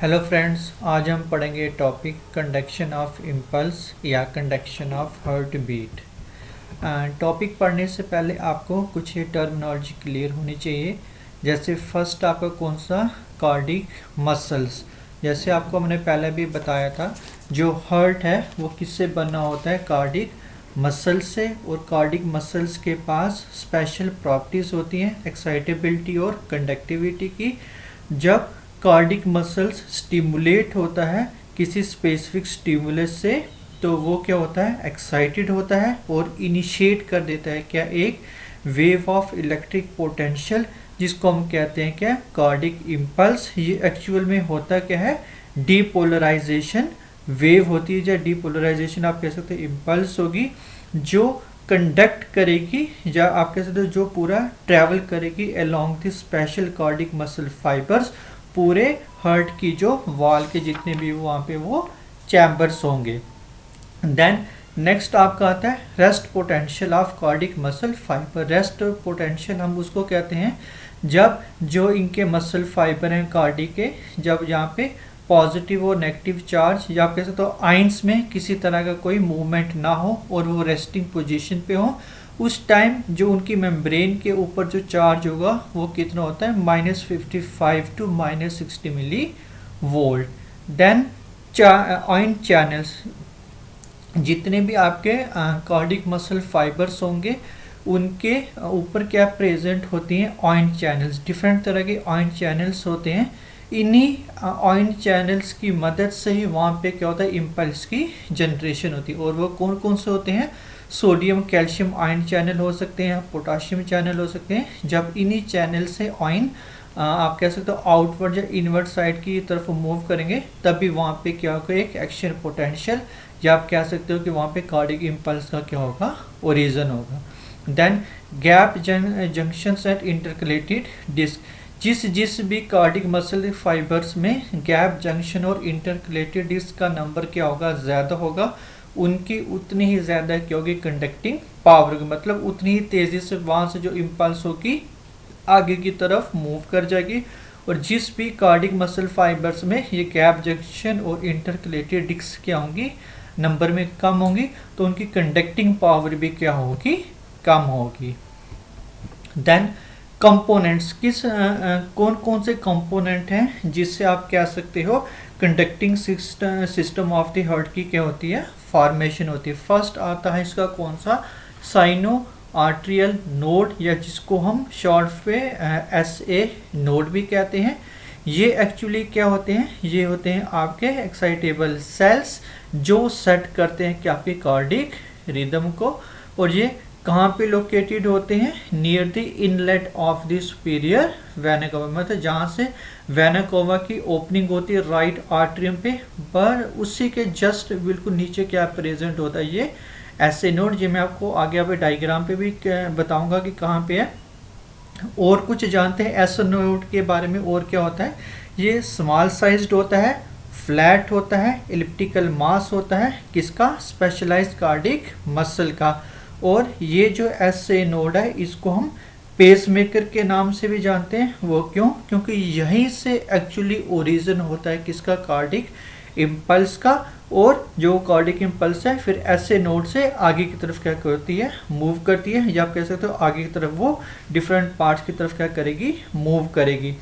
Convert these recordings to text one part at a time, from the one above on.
Hello friends, आज हम पढ़ेंगे टॉपिक कंडक्शन ऑफ इम्पल्स या conduction of heartbeat. Topic पढ़ने से पहले आपको कुछ ये टर्मिनोलॉजी क्लियर होनी चाहिए। जैसे फर्स्ट आपका कौन सा, कार्डिक मसल्स। जैसे आपको हमने पहले भी बताया था, जो हार्ट है वो किससे बना होता है, कार्डिक मसल से। और कार्डिक मसल्स के पास स्पेशल प्रॉपर्टीज़ होती हैं एक्साइटेबिलिटी और कंडक्टिविटी की। जब कार्डिक मसल्स स्टिमुलेट होता है किसी स्पेसिफिक स्टिमुलस से, तो वो क्या होता है, एक्साइटेड होता है और इनिशिएट कर देता है क्या, एक वेव ऑफ इलेक्ट्रिक पोटेंशियल, जिसको हम कहते हैं क्या, कार्डिक इम्पल्स। ये एक्चुअल में होता क्या है, डीपोलराइजेशन वेव होती है, या डीपोलराइजेशन आप कह सकते हैं इम्पल्स होगी, जो कंडक्ट करेगी, या आप कह सकते हो जो पूरा ट्रैवल करेगी along the special cardiac muscle fibres, पूरे हार्ट की जो वॉल के जितने भी वहाँ पे वो चैम्बर्स होंगे। देन नेक्स्ट आपका आता है rest potential of cardiac muscle fibre. Rest potential हम उसको कहते हैं जब जो इनके मसल फाइबर हैं कार्डिक के, जब यहाँ पे पॉजिटिव और नेगेटिव चार्ज, या आप कह सकते हो आइंस में किसी तरह का कोई मूवमेंट ना हो और वो रेस्टिंग पोजीशन पे हो, उस टाइम जो उनकी मेम्ब्रेन के ऊपर जो चार्ज होगा वो कितना होता है, -55 to -60 millivolt. Then ion channels, जितने भी आपके कार्डिक मसल फाइबर्स होंगे उनके ऊपर क्या प्रेजेंट होती हैं, आयन चैनल्स। डिफरेंट तरह के आयन चैनल्स होते हैं। इन्हीं आयन चैनल्स की मदद से ही वहाँ पे क्या होता है, इम्पल्स की जनरेशन होती है। और वो कौन कौन से होते हैं, सोडियम कैल्शियम आयन चैनल हो सकते हैं, पोटाशियम चैनल हो सकते हैं। जब इन्हीं चैनल से आयन आप कह सकते हो आउटवर्ड या इनवर्ड साइड की तरफ मूव करेंगे, तभी वहाँ पे क्या होगा, एक एक्शन पोटेंशियल, या आप कह सकते हो कि वहाँ पे कार्डिक इम्पल्स का क्या होगा, ओरिजिन होगा। Then gap junctions at intercalated disc, जिस भी कार्डिक मसल फाइबर्स में गैप जंक्शन और इंटरकलेटेड डिस्क का नंबर क्या होगा, ज़्यादा होगा, उनकी उतनी ही ज़्यादा क्या होगी, कंडक्टिंग पावर, मतलब उतनी ही तेज़ी से वहाँ से जो इम्पल्स होगी आगे की तरफ मूव कर जाएगी। और जिस भी कार्डिक मसल फाइबर्स में ये गैप जंक्शन और इंटरकलेटेड डिस्क क्या होंगी, नंबर में कम होंगी, तो उनकी कंडक्टिंग पावर भी क्या होगी, कम होगी। देन कंपोनेंट्स, कौन कौन से कंपोनेंट हैं जिससे आप कह सकते हो conducting system of the heart की क्या होती है, फॉर्मेशन होती है। फर्स्ट आता है इसका कौन सा, साइनो आर्ट्रियल नोड, या जिसको हम शॉर्ट पे SA नोड भी कहते हैं। ये एक्चुअली क्या होते हैं, ये होते हैं आपके एक्साइटेबल सेल्स जो सेट करते हैं कि आपके कार्डिक रिदम को। और ये कहाँ पे लोकेटेड होते हैं, near the inlet of the superior vena cava, मतलब जहाँ से वेना कोवा की ओपनिंग होती है राइट आर्टरियम पे, पर उसी के जस्ट बिल्कुल नीचे क्या प्रेजेंट होता है, ये ऐसे नोड। ये मैं आपको आगे आप डायग्राम पे भी बताऊंगा कि कहाँ पे है। और कुछ जानते हैं ऐसे नोड के बारे में, और क्या होता है, ये स्मॉल साइज्ड होता है, फ्लैट होता है, एलिप्टिकल मास होता है, किसका, स्पेशलाइज्ड कार्डिक मसल का। और ये जो SA नोड है इसको हम पेसमेकर के नाम से भी जानते हैं। वो क्यों, क्योंकि यहीं से एक्चुअली ओरिजिन होता है किसका, कार्डिक इम्पल्स का। और जो कार्डिक इम्पल्स है फिर SA नोड से आगे की तरफ क्या करती है, मूव करती है, या आप कह सकते हो आगे की तरफ वो डिफरेंट पार्ट्स की तरफ क्या करेगी, मूव करेगी।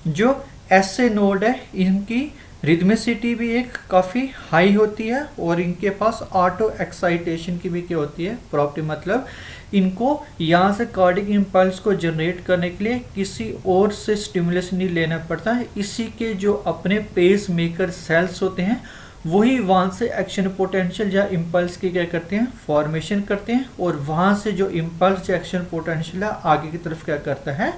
जो SA नोड है इनकी रिदमिसिटी भी एक काफ़ी हाई होती है, और इनके पास ऑटो एक्साइटेशन की भी क्या होती है, प्रॉपर्टी, मतलब इनको यहाँ से कार्डिक इम्पल्स को जनरेट करने के लिए किसी और से स्टिमुलेशन नहीं लेना पड़ता है। इसी के जो अपने पेस मेकर सेल्स होते हैं वही वहाँ से एक्शन पोटेंशियल या इम्पल्स की क्या करते हैं, फॉर्मेशन करते हैं, और वहाँ से जो इम्पल्स या एक्शन पोटेंशियल है आगे की तरफ क्या करता है,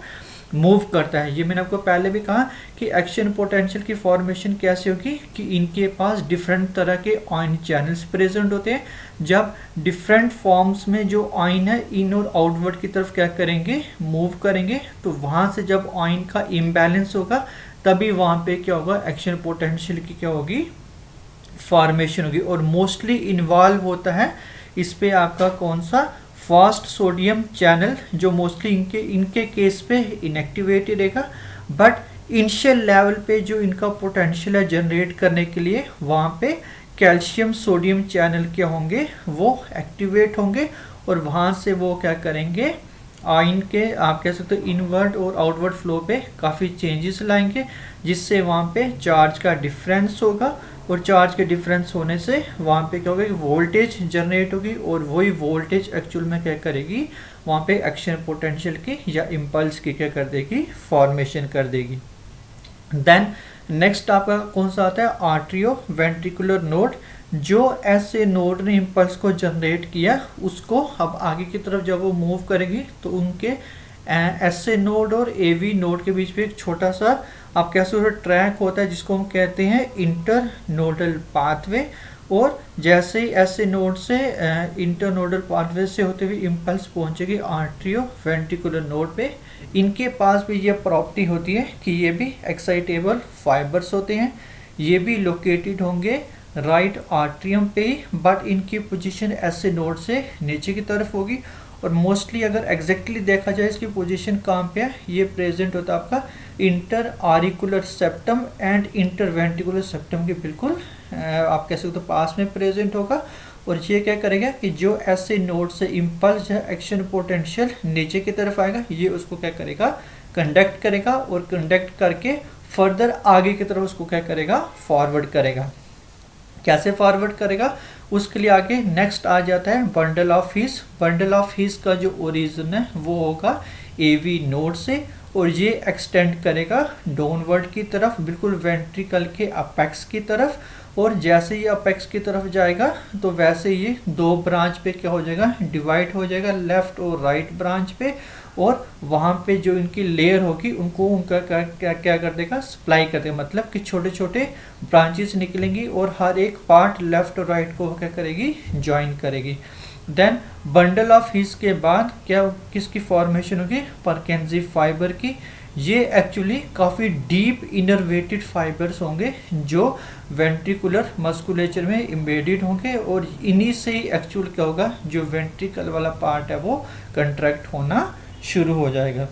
मूव करता है। ये मैंने आपको पहले भी कहा कि एक्शन पोटेंशियल की फॉर्मेशन कैसे होगी, कि इनके पास डिफरेंट तरह के आयन चैनल्स प्रेजेंट होते हैं। जब डिफरेंट फॉर्म्स में जो आयन है इन और आउटवर्ड की तरफ क्या करेंगे, मूव करेंगे, तो वहाँ से जब आयन का इम्बैलेंस होगा तभी वहाँ पे क्या होगा, एक्शन पोटेंशियल की क्या होगी, फॉर्मेशन होगी। और मोस्टली इन्वॉल्व होता है इस पे आपका कौन सा, फास्ट सोडियम चैनल, जो मोस्टली इनके केस पे इनएक्टिवेटेड रहेगा, बट इनिशियल लेवल पे जो इनका पोटेंशियल है जनरेट करने के लिए, वहाँ पे कैल्शियम सोडियम चैनल क्या होंगे, वो एक्टिवेट होंगे और वहाँ से वो क्या करेंगे, आयन के आप कह सकते हो इनवर्ड और आउटवर्ड फ्लो पे काफ़ी चेंजेस लाएंगे, जिससे वहाँ पे चार्ज का डिफरेंस होगा और चार्ज के डिफरेंस होने से वहाँ पे क्या होगा कि वोल्टेज जनरेट होगी और वही वोल्टेज एक्चुअल में क्या करेगी, वहाँ पे एक्शन पोटेंशियल की या इम्पल्स की क्या कर देगी, फॉर्मेशन कर देगी। देन नेक्स्ट आपका कौन सा आता है, आर्ट्रियो वेंट्रिकुलर नोड। जो ऐसे नोड ने इम्पल्स को जनरेट किया उसको अब आगे की तरफ जब वो मूव करेगी तो उनके ऐसे नोड और एवी नोड के बीच में एक छोटा सा आप कह सकते हो ट्रैक होता है जिसको हम कहते हैं इंटर नोडल पाथवे। और जैसे ही ऐसे नोड से इंटर नोडल पाथवे से होते हुए इम्पल्स पहुंचेगी आर्ट्रियो वेंट्रिकुलर नोड पे। इनके पास भी ये प्रॉपर्टी होती है कि ये भी एक्साइटेबल फाइबर्स होते हैं, ये भी लोकेटेड होंगे राइट आर्ट्रियम पे ही, बट इनकी पोजीशन ऐसे नोड से नीचे की तरफ होगी। और मोस्टली अगर एग्जैक्टली देखा जाए इसकी पोजीशन कहाँ पे है, ये प्रेजेंट होता है आपका interauricular septum and interventricular septum के बिल्कुल आप कह सकते हो पास में प्रेजेंट होगा। और ये क्या करेगा कि जो ऐसे नोड से इम्पल्स या एक्शन पोटेंशियल नीचे की तरफ आएगा, ये उसको क्या करेगा, कंडक्ट करेगा और कंडक्ट करके फर्दर आगे की तरफ उसको क्या करेगा, फॉरवर्ड करेगा। कैसे फॉरवर्ड करेगा, उसके लिए आगे नेक्स्ट आ जाता है bundle of his. Bundle of his का जो ओरिजिन है वो होगा एवी नोड से और ये एक्सटेंड करेगा डाउनवर्ड की तरफ, बिल्कुल वेंट्रिकल के अपेक्स की तरफ। और जैसे ही अपेक्स की तरफ जाएगा तो वैसे ये दो ब्रांच पे क्या हो जाएगा, डिवाइड हो जाएगा, लेफ्ट और राइट ब्रांच पे। और वहाँ पे जो इनकी लेयर होगी उनको उनका क्या कर देगा, सप्लाई कर देगा, मतलब कि छोटे छोटे ब्रांचेस निकलेंगी और हर एक पार्ट लेफ्ट और राइट को क्या करेगी, ज्वाइन करेगी। देन बंडल ऑफ हीस के बाद क्या किसकी फॉर्मेशन होगी, परकेंजी फाइबर की। ये एक्चुअली काफ़ी डीप इनरवेटेड फाइबर्स होंगे जो वेंट्रिकुलर मस्कुलेचर में इम्बेडेड होंगे और इन्हीं से ही एक्चुअल क्या होगा, जो वेंट्रिकल वाला पार्ट है वो कंट्रैक्ट होना शुरू हो जाएगा।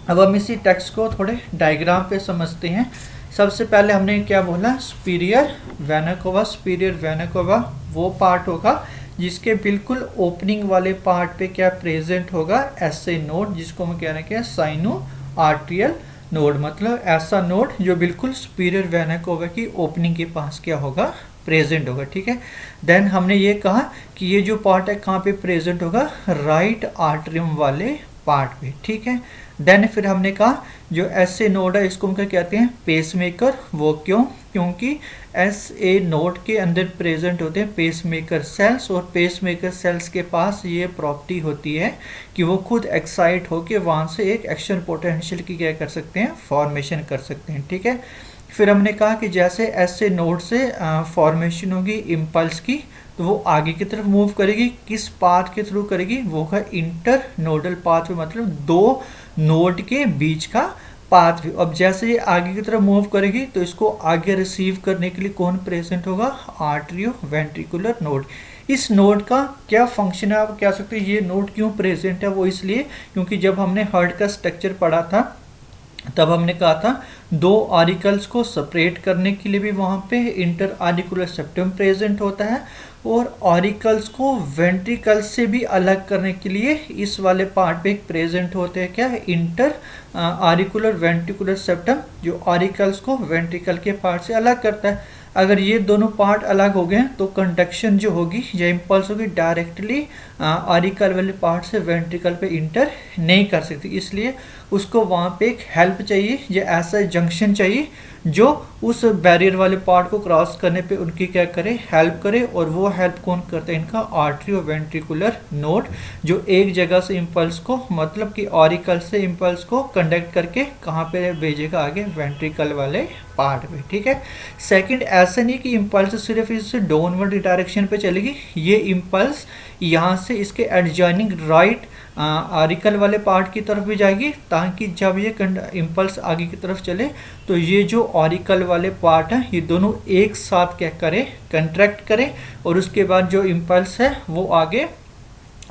अब हम इसी टेक्स्ट को थोड़े डायग्राम पे समझते हैं। सबसे पहले हमने क्या बोला, superior vena cava. Superior vena cava वो पार्ट होगा जिसके बिल्कुल ओपनिंग वाले पार्ट पे क्या प्रेजेंट होगा, ऐसे नोड जिसको हम कह रहे हैं साइनो आर्ट्रियल नोड, मतलब ऐसा नोड जो बिल्कुल सुपीरियर वेना कावा की ओपनिंग के पास क्या होगा, प्रेजेंट होगा। ठीक है। देन हमने ये कहा कि ये जो पार्ट है कहाँ पे प्रेजेंट होगा, राइट आर्ट्रियम वाले पार्ट पे। ठीक है। देन फिर हमने कहा जो ऐसे नोड है इसको हम क्या कहते हैं, पेसमेकर। वो क्यों, क्योंकि ऐसे नोड के अंदर प्रेजेंट होते हैं पेसमेकर सेल्स और पेसमेकर सेल्स के पास ये प्रॉपर्टी होती है कि वो खुद एक्साइट होकर वहाँ से एक एक्शन पोटेंशियल की क्या कर सकते हैं, फॉर्मेशन कर सकते हैं। ठीक है। फिर हमने कहा कि जैसे ऐसे नोड से फॉर्मेशन होगी इम्पल्स की तो वो आगे की तरफ मूव करेगी, किस पाथ के थ्रू करेगी, वो है इंटर नोडल पाथ, मतलब दो नोड के बीच का पाथ वे। अब जैसे ये आगे की तरफ मूव करेगी तो इसको आगे रिसीव करने के लिए कौन प्रेजेंट होगा, आर्ट्रियो वेंट्रिकुलर नोड। इस नोड का क्या फंक्शन है, आप कह सकते हैं ये नोड क्यों प्रेजेंट है, वो इसलिए क्योंकि जब हमने हार्ट का स्ट्रक्चर पढ़ा था तब हमने कहा था दो आरिकल्स को सेपरेट करने के लिए भी वहाँ पे इंटर आरिकुलर सेप्टम प्रेजेंट होता है और ऑरिकल्स को वेंट्रिकल से भी अलग करने के लिए इस वाले पार्ट पे प्रेजेंट होते हैं क्या, इंटर आरिकुलर वेंट्रिकुलर सेप्टम, जो ऑरिकल्स को वेंट्रिकल के पार्ट से अलग करता है। अगर ये दोनों पार्ट अलग हो गए तो कंडक्शन जो होगी या इम्पल्स होगी डायरेक्टली आरिकल वाले पार्ट से वेंट्रिकल पे इंटर नहीं कर सकती, इसलिए उसको वहाँ पे एक हेल्प चाहिए या ऐसा जंक्शन चाहिए जो उस बैरियर वाले पार्ट को क्रॉस करने पे उनकी क्या करे, हेल्प करे। और वो हेल्प कौन करता है, इनका आर्ट्रियो वेंट्रिकुलर नोड, जो एक जगह से इम्पल्स को मतलब कि ऑरिकल से इम्पल्स को कंडक्ट करके कहाँ पे भेजेगा, आगे वेंट्रिकल वाले पार्ट पे। ठीक है। सेकंड, ऐसा नहीं कि इम्पल्स सिर्फ इस डाउनवर्ड डायरेक्शन पे चलेगी, ये इम्पल्स यहाँ से इसके एडजॉइनिंग राइट आरिकल वाले पार्ट की तरफ भी जाएगी, ताकि जब ये इम्पल्स आगे की तरफ चले तो ये जो ऑरिकल वाले पार्ट हैं ये दोनों एक साथ क्या करें, कंट्रैक्ट करें और उसके बाद जो इम्पल्स है वो आगे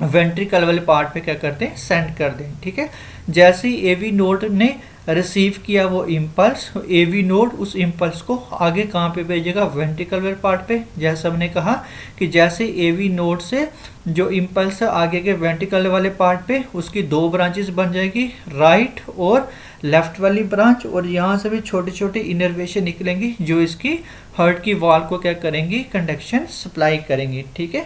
वेंट्रिकल वाले पार्ट पे क्या करते हैं, सेंड कर दें। ठीक है। जैसे ही एवी नोड ने रिसीव किया वो इम्पल्स, एवी नोड उस इम्पल्स को आगे कहाँ पे भेजेगा, वेंट्रिकल वाले पार्ट पे। जैसे हमने कहा कि जैसे एवी नोड से जो इम्पल्स है आगे के वेंट्रिकल वाले पार्ट पे, उसकी दो ब्रांचेस बन जाएगी, राइट और लेफ्ट वाली ब्रांच, और यहाँ से भी छोटे छोटे इनर्वेशन निकलेंगी जो इसकी हार्ट की वॉल को क्या करेंगी, कंडक्शन सप्लाई करेंगी। ठीक है,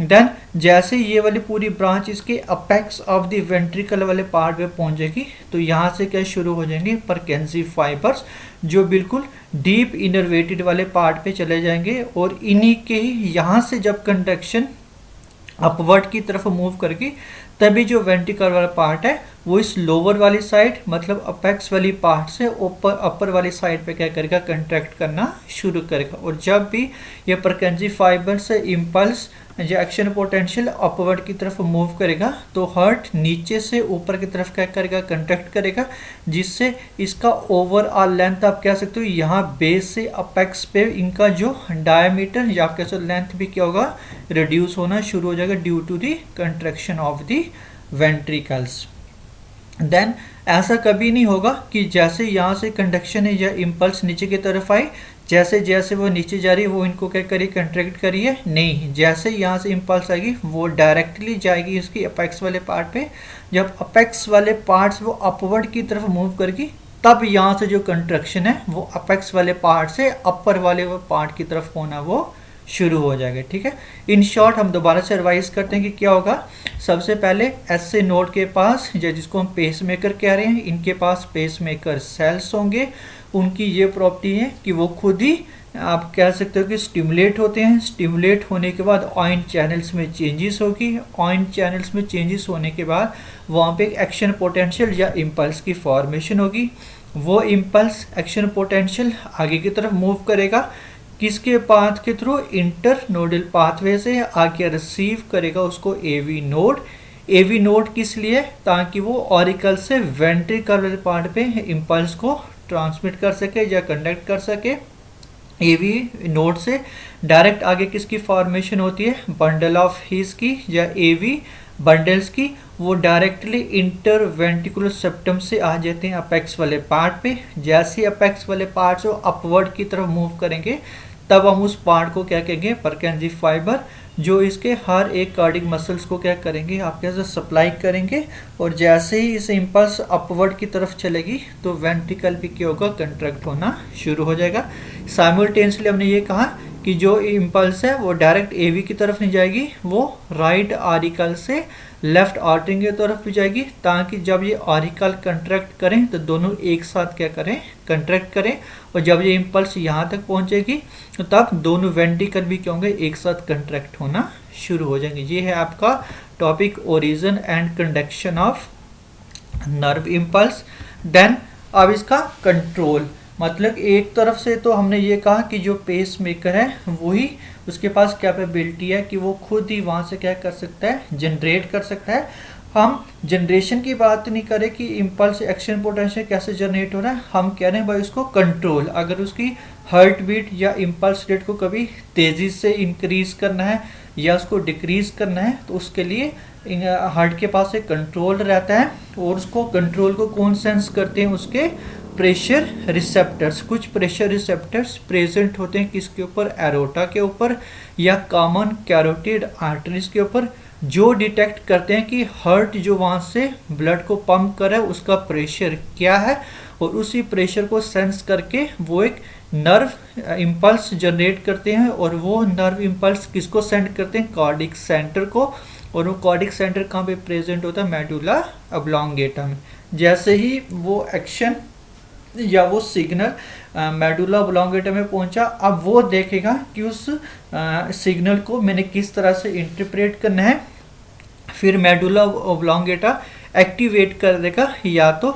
देन जैसे ये वाली पूरी ब्रांच इसके अपेक्स ऑफ द वेंट्रिकल वाले पार्ट पे पहुंचेगी तो यहाँ से क्या शुरू हो जाएंगे, परकेंसी फाइबर्स जो बिल्कुल डीप इनर्वेटेड वाले पार्ट पे चले जाएंगे, और इन्हीं के ही यहाँ से जब कंडक्शन अपवर्ड की तरफ मूव करके तभी जो वेंट्रिकल वाला पार्ट है वो इस लोअर वाली साइड मतलब अपेक्स वाली पार्ट से ऊपर अपर वाली साइड पे क्या करेगा, कंट्रैक्ट करना शुरू करेगा। और जब भी ये परकेंसी फाइबर से इम्पल्स जो एक्शन पोटेंशियल अपवर्ड की तरफ मूव करेगा तो हार्ट नीचे से ऊपर की तरफ क्या करेगा, कंट्रैक्ट करेगा, जिससे इसका ओवरऑल लेंथ आप कह सकते हो यहाँ बेस से अपेक्स पे इनका जो डायमीटर या आप कह सकते लेंथ भी क्या होगा, रिड्यूस होना शुरू हो जाएगा due to the contraction of the ventricles. Then ऐसा कभी नहीं होगा कि जैसे यहाँ से कंडक्शन है या इम्पल्स नीचे की तरफ आए, जैसे जैसे वो नीचे जा रही है वो इनको क्या करिए, कंट्रैक्ट करिए, नहीं, जैसे यहाँ से इम्पल्स आएगी वो डायरेक्टली जाएगी इसकी अपेक्स वाले पार्ट पे। जब अपेक्स वाले पार्ट्स वो अपवर्ड की तरफ मूव करेगी तब यहाँ से जो कंट्रैक्शन है वो अपेक्स वाले पार्ट से अपर वाले पार्ट की तरफ होना वो शुरू हो जाएगा। ठीक है, इन शॉर्ट हम दोबारा से रिवाइज करते हैं कि क्या होगा। सबसे पहले एसए नोड के पास या जिसको हम पेस मेकर कह रहे हैं, इनके पास पेस मेकर सेल्स होंगे। उनकी ये प्रॉपर्टी है कि वो खुद ही आप कह सकते हो कि स्टिमुलेट होते हैं। स्टिमुलेट होने के बाद आयन चैनल्स में चेंजेस होगी, आयन चैनल्स में चेंजेस होने के बाद वहाँ पे एक्शन पोटेंशियल या इम्पल्स की फॉर्मेशन होगी। वो इम्पल्स एक्शन पोटेंशियल आगे की तरफ मूव करेगा, किसके पाथ के थ्रू, इंटर नोडल पाथवे से आगे रिसीव करेगा उसको एवी नोड। एवी नोड किस लिए, ताकि वो ऑरिकल से वेंट्रिकल पार्ट पे इम्पल्स को ट्रांसमिट कर सके या कंडक्ट कर सके। एवी नोड से डायरेक्ट आगे किसकी फॉर्मेशन होती है, बंडल ऑफ हीज की या एवी बंडल्स की, वो डायरेक्टली इंटर वेंट्रिकुलर सेप्टम से आ जाते हैं अपेक्स वाले पार्ट पे। जैसे अपेक्स वाले पार्ट से अपवर्ड की तरफ मूव करेंगे तब हम उस पार्ट को क्या कहेंगे, परकेंसी फाइबर, जो इसके हर एक कार्डिक मसल्स को क्या करेंगे, आप कैसे सप्लाई करेंगे। और जैसे ही इस इम्पल्स अपवर्ड की तरफ चलेगी तो वेंट्रिकल भी क्या होगा, कंट्रैक्ट होना शुरू हो जाएगा। साइमल्टेनियसली हमने ये कहा कि जो इम्पल्स है वो डायरेक्ट एवी की तरफ नहीं जाएगी, वो राइट आरिकल से लेफ्ट आर्टरी की तरफ भी जाएगी, ताकि जब ये आरिकल कंट्रैक्ट करें तो दोनों एक साथ क्या करें, कंट्रैक्ट करें। और जब ये इम्पल्स यहाँ तक पहुँचेगी तो तब दोनों वेंट्रिकल भी क्या होंगे, एक साथ कंट्रैक्ट होना शुरू हो जाएंगे। ये है आपका topic origin and conduction of nerve impulse. Then अब इसका कंट्रोल, मतलब एक तरफ से तो हमने ये कहा कि जो पेस मेकर है वही उसके पास कैपेबिलिटी है कि वो खुद ही वहाँ से क्या कर सकता है, जनरेट कर सकता है। हम जनरेशन की बात नहीं करें कि इम्पल्स एक्शन पोटेंशियल कैसे जनरेट हो रहा है, हम कह रहे हैं भाई उसको कंट्रोल। अगर उसकी हार्ट बीट या इम्पल्स रेट को कभी तेज़ी से इंक्रीज करना है या उसको डिक्रीज करना है तो उसके लिए हार्ट के पास एक कंट्रोल रहता है। और उसको कंट्रोल को कौन सेंस करते हैं, उसके प्रेशर रिसेप्टर्स। कुछ प्रेशर रिसेप्टर्स प्रेजेंट होते हैं किसके ऊपर, एरोटा के ऊपर या कॉमन कैरोटिड आर्टरीज के ऊपर, जो डिटेक्ट करते हैं कि हार्ट जो वहाँ से ब्लड को पंप कर रहा है उसका प्रेशर क्या है, और उसी प्रेशर को सेंस करके वो एक नर्व इम्पल्स जनरेट करते हैं। और वो नर्व इम्पल्स किसको सेंड करते हैं, कार्डिक सेंटर को। और वो कार्डिक सेंटर कहाँ पे प्रेजेंट होता है, मेडुला ऑब्लोंगेटा में। जैसे ही वो एक्शन या वो सिग्नल मेडुला ऑब्लोंगेटा में पहुंचा, अब वो देखेगा कि उस सिग्नल को मैंने किस तरह से इंटरप्रेट करना है। फिर मेडुला ऑब्लोंगेटा एक्टिवेट कर देगा या तो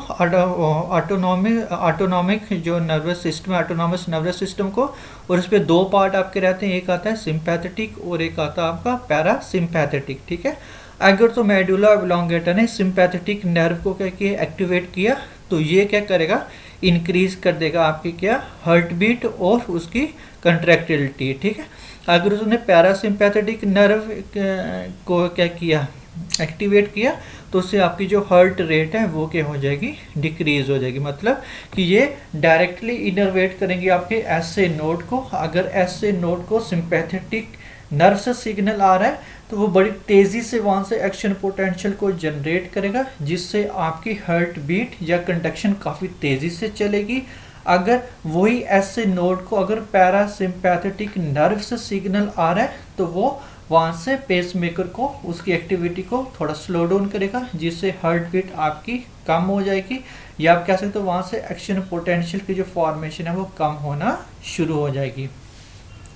ऑटोनॉमिक जो नर्वस सिस्टम है, ऑटोनॉमस नर्वस सिस्टम को। और इस पे दो पार्ट आपके रहते हैं, एक आता है सिंपैथेटिक और एक आता है आपका पैरासिम्पैथेटिक। ठीक है, अगर तो मेडुला ऑब्लोंगेटा ने सिंपैथेटिक नर्व को क्या किया, एक्टिवेट किया, तो ये क्या करेगा, इंक्रीज कर देगा आपकी क्या, हार्ट बीट और उसकी कंट्रैक्टिलिटी। ठीक है, अगर उसने पैरासिम्पैथेटिक नर्व को क्या किया, एक्टिवेट किया तो उससे आपकी जो हार्ट रेट है वो क्या हो जाएगी, डिक्रीज हो जाएगी। मतलब कि ये डायरेक्टली इनर्वेट करेंगे आपके एसए नोड को। अगर एसए नोड को सिंपैथेटिक नर्व से सिग्नल आ रहा है तो वो बड़ी तेज़ी से वहाँ से एक्शन पोटेंशियल को जनरेट करेगा, जिससे आपकी हार्ट बीट या कंडक्शन काफ़ी तेज़ी से चलेगी। अगर वही एसए नोड को अगर पैरासिम्पैथेटिक नर्व से सिग्नल आ रहा है तो वो वहाँ से पेसमेकर को उसकी एक्टिविटी को थोड़ा स्लो डाउन करेगा, जिससे हार्ट बीट आपकी कम हो जाएगी, या आप कह सकते हो वहाँ से एक्शन पोटेंशियल की जो फॉर्मेशन है वो कम होना शुरू हो जाएगी।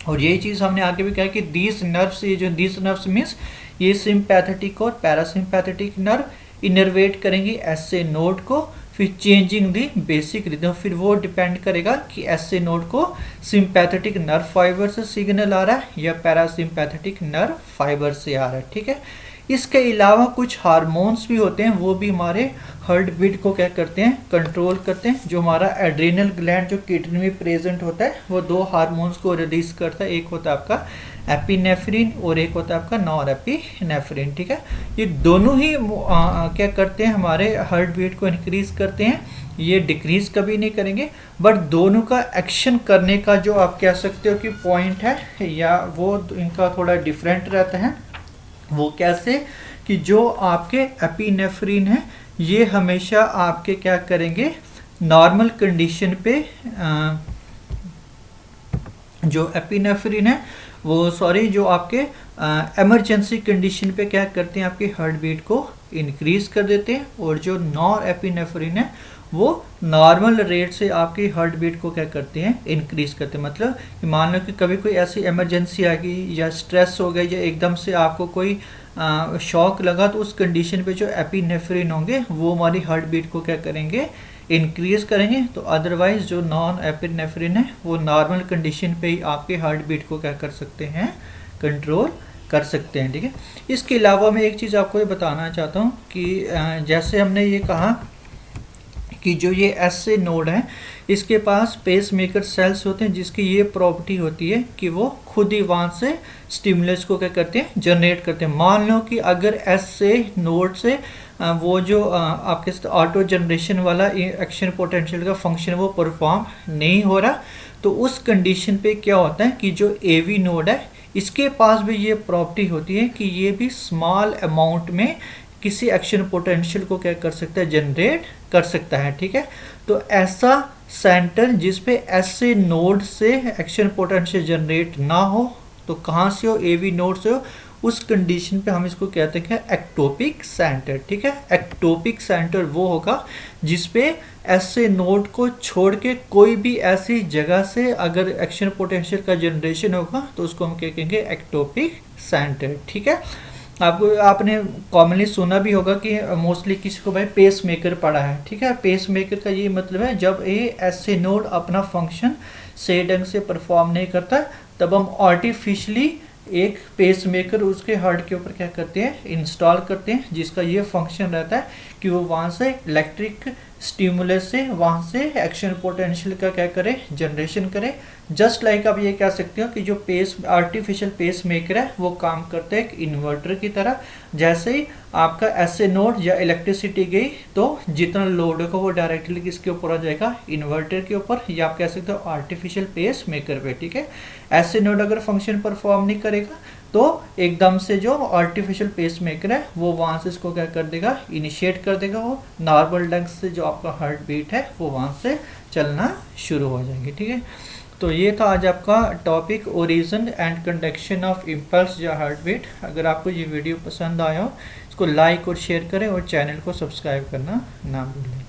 और यही चीज़ हमने आगे भी कहा कि दीज नर्व्स, ये जो दीज नर्व्स मीन्स ये सिंपैथेटिक और पैरासिम्पैथेटिक नर्व इनर्वेट करेंगी एसए नोड को, फिर चेंजिंग दी बेसिक रिदम। फिर वो डिपेंड करेगा कि एसए नोड को सिंपैथेटिक नर्व फाइबर से सिग्नल आ रहा है या पैरासिम्पैथेटिक नर्व फाइबर से आ रहा है, ठीक है। इसके अलावा कुछ हार्मोन्स भी होते हैं, वो भी हमारे हार्ट बीट को क्या करते हैं, कंट्रोल करते हैं। जो हमारा एड्रेनल ग्लैंड जो किडनी में प्रेजेंट होता है वो दो हार्मोन्स को रिलीज करता है, एक होता है आपका एपिनेफ्रिन और एक होता है आपका नॉर एपिनेफ्रिन, ठीक है। ये दोनों ही क्या करते हैं, हमारे हार्ट बीट को इंक्रीज करते हैं, ये डिक्रीज कभी नहीं करेंगे। बट दोनों का एक्शन करने का जो आप कह सकते हो कि पॉइंट है या वो इनका थोड़ा डिफरेंट रहता है। वो कैसे कि जो आपके एपिनेफ्रिन है ये हमेशा आपके क्या करेंगे, नॉर्मल कंडीशन पे जो एपिनेफ्रिन है वो जो आपके इमरजेंसी कंडीशन पे क्या करते हैं, आपके हार्ट बीट को इंक्रीज कर देते हैं। और जो नॉर एपिनेफ्रिन है वो नॉर्मल रेट से आपकी हार्ट बीट को क्या करते हैं, इंक्रीज करते हैं। मतलब कि मान लो कि कभी कोई ऐसी इमरजेंसी आ गई या स्ट्रेस हो गई या एकदम से आपको कोई शॉक लगा, तो उस कंडीशन पे जो एपिनेफ्रिन होंगे वो हमारी हार्ट बीट को क्या करेंगे, इंक्रीज करेंगे। तो अदरवाइज जो नॉन एपिनेफ्रिन है वो नॉर्मल कंडीशन पे ही आपके हार्ट बीट को क्या कर सकते हैं, कंट्रोल कर सकते हैं, ठीक है। इसके अलावा मैं एक चीज़ आपको ये बताना चाहता हूँ कि जैसे हमने ये कहा कि जो ये एसए नोड है इसके पास पेसमेकर सेल्स होते हैं, जिसकी ये प्रॉपर्टी होती है कि वो खुद ही वहाँ से स्टिमुलस को क्या करते हैं, जनरेट करते हैं। मान लो कि अगर एसए नोड से वो जो आपके ऑटो जनरेशन वाला एक्शन पोटेंशियल का फंक्शन वो परफॉर्म नहीं हो रहा, तो उस कंडीशन पे क्या होता है कि जो एवी नोड है इसके पास भी ये प्रॉपर्टी होती है कि ये भी स्मॉल अमाउंट में किसी एक्शन पोटेंशियल को क्या कर सकता है, जनरेट कर सकता है, ठीक है। तो ऐसा सेंटर जिस पे एसए नोड से एक्शन पोटेंशियल जनरेट ना हो, तो कहाँ से हो, एवी नोड से हो, उस कंडीशन पे हम इसको कहते हैं एक्टोपिक सेंटर, ठीक है। एक्टोपिक सेंटर वो होगा जिसपे एसए नोड को छोड़ के कोई भी ऐसी जगह से अगर एक्शन पोटेंशियल का जनरेशन होगा तो उसको हम क्या कहेंगे, एक्टोपिक सेंटर, ठीक है। आपने कॉमनली सुना भी होगा कि मोस्टली किसी को भाई पेस मेकर पड़ा है, ठीक है। पेस मेकर का ये मतलब है जब ये एसए नोड अपना फंक्शन सही ढंग से परफॉर्म नहीं करता तब हम आर्टिफिशियली एक पेस मेकर उसके हार्ट के ऊपर क्या करते हैं, इंस्टॉल करते हैं, जिसका ये फंक्शन रहता है कि वो वहाँ से इलेक्ट्रिक स्टिमुलस से वहाँ से एक्शन पोटेंशियल का क्या करे, जनरेशन करे। जस्ट लाइक आप ये कह सकते हो कि जो आर्टिफिशियल पेस मेकर है वो काम करता है एक इन्वर्टर की तरह। जैसे ही आपका एसए नोड या इलेक्ट्रिसिटी गई तो जितना लोड होगा वो डायरेक्टली किसके ऊपर आ जाएगा, इन्वर्टर के ऊपर, या आप कह सकते हो आर्टिफिशियल पेस मेकर पे, ठीक है। एसए नोड अगर फंक्शन परफॉर्म नहीं करेगा तो एकदम से जो आर्टिफिशियल पेस मेकर है वो वहाँ से इसको क्या कर देगा, इनिशिएट कर देगा, वो नॉर्मल ढंग से जो आपका हार्ट बीट है वो वहाँ से चलना शुरू हो जाएंगे, ठीक है। तो ये था आज आपका topic, origin and conduction of impulse या हार्ट बीट। अगर आपको ये वीडियो पसंद आया हो इसको लाइक और शेयर करें और चैनल को सब्सक्राइब करना ना भूलें।